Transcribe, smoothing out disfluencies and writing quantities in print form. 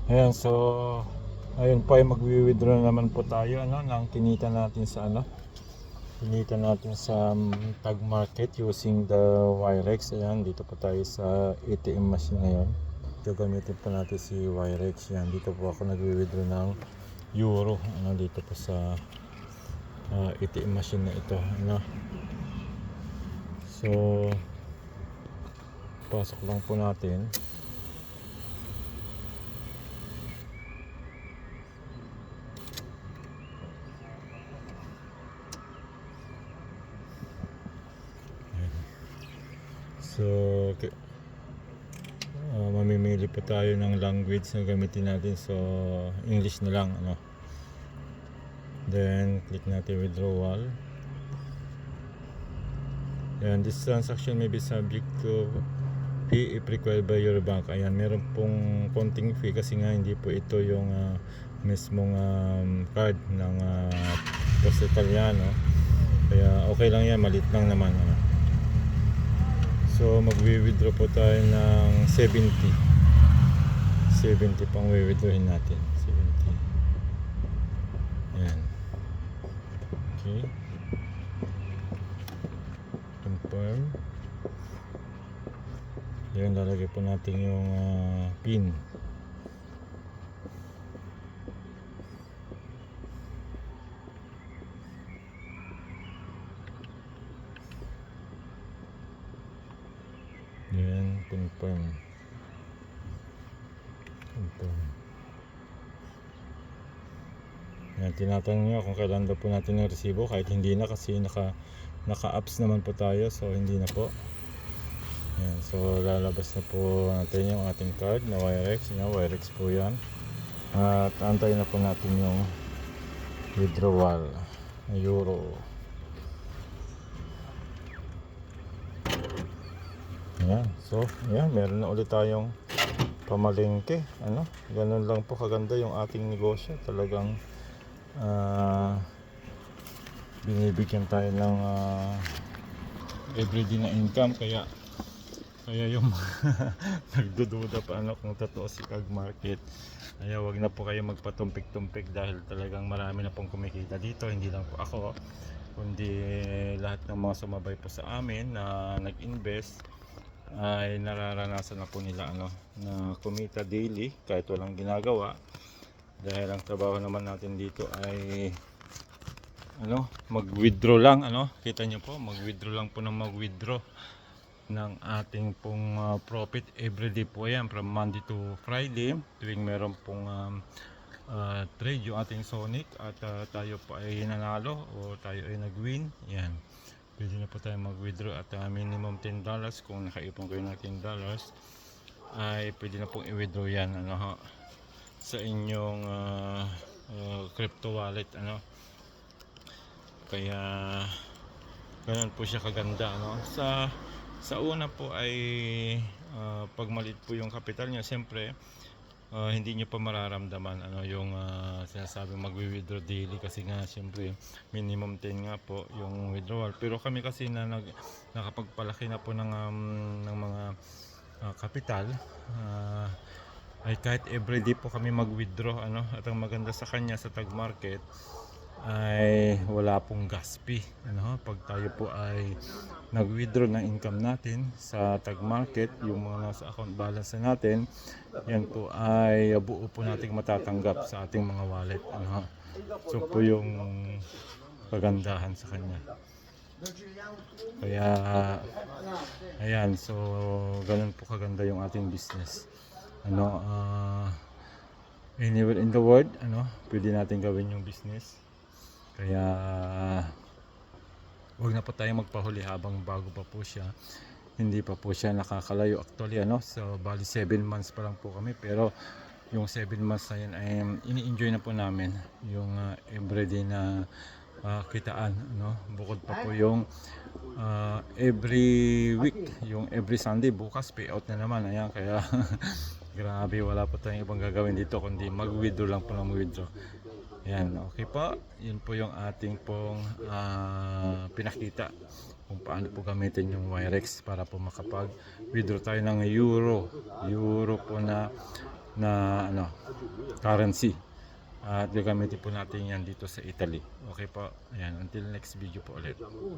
Ayan, so ayun po ay magwi-withdraw naman po tayo ng kinita natin sa kinita natin sa tag market using the Wirex. Ayan, dito po tayo sa ATM machine ngayon. Gagamitin po natin si Wirex. Yan, dito po ako nagwi-withdraw ng euro dito po sa ATM machine na ito. So pasok lang po natin. So mamimili po tayo ng language na gamitin natin. So English na lang then click natin withdrawal. And this transaction may be subject to fee if required by your bank. Ayan, meron pong konting fee kasi nga hindi po ito yung mismong card ng Poste Italiano. Kaya okay lang yan, maliit lang naman So magwi-withdraw po tayo ng 70 pang wi-withdrawin natin. 70. Ayan. Okay. Confirm. Yan, lalagay po natin yung pin. Yan, confirm. Yan, tinatanong nyo kung kailan daw po natin ng resibo, kahit hindi na kasi naka-apps naman po tayo, so hindi na po. Yan, so lalabas na po natin yung ating card na Wirex. Wirex po yan. At antayin na po natin yung withdrawal na euro. Yan, so yan, meron na ulit tayong pamalengke. Ganun lang po kaganda yung ating negosyo. Talagang binibigyan tayo ng everyday na income, kaya yung nagdududa pa kung totoo si Tag Market, kaya wag na po kayo magpatumpik-tumpik dahil talagang marami na pong kumikita dito. Hindi lang po ako, kundi lahat ng mga sumabay po sa amin na nag-invest ay nararanasan na po nila na kumita daily kahit walang ginagawa, dahil ang trabaho naman natin dito ay mag-withdraw lang. Kita nyo po, mag-withdraw lang po ng mag-withdraw ng ating pong profit everyday po yan, from Monday to Friday, tuwing meron pong trade yung ating Sonic at tayo po ay nanalo o tayo ay nag-win. Yan, pwede na po tayo mag-withdraw at minimum $10. Kung nakaipon kayo ng $10 ay pwede na pong i-withdraw yan sa inyong crypto wallet. Kaya ganun po siya kaganda. Sa una po ay pag maliit po yung kapital nyo, siyempre hindi nyo pa mararamdaman yung sinasabing magwi-withdraw daily, kasi nga siyempre minimum 10 nga po yung withdrawal. Pero kami kasi na nakapagpalaki na po ng mga kapital, ay kahit everyday po kami mag-withdraw. At ang maganda sa kanya sa Tag Market ay wala pong gas fee. Pag tayo po ay nag-withdraw ng income natin sa Tag Market, yung mga nasa account balance natin, yan po ay buo po nating matatanggap sa ating mga wallet. So po yung kagandahan sa kanya. Kaya ayan, so ganun po kaganda yung ating business. Anywhere in the world pwede natin gawin yung business. Kaya wag na po tayong magpahuli habang bago pa po siya, hindi pa po siya nakakalayo actually. So bali 7 months pa lang po kami, pero yung 7 months na yan ay ini-enjoy na po namin yung everyday na kitaan. Bukod pa po yung every week, yung every Sunday, bukas payout na naman. Ayan, kaya grabe, wala po tayong ibang gagawin dito kundi mag-withdraw lang po, mag-withdraw. Yan, okay po. Yun po yung ating pong pinakita kung paano po gamitin yung Wirex para po makapag-withdraw tayo ng euro po na na ano, currency. At gagamitin po natin yan dito sa Italy. Okay po. Ayan, until next video po ulit.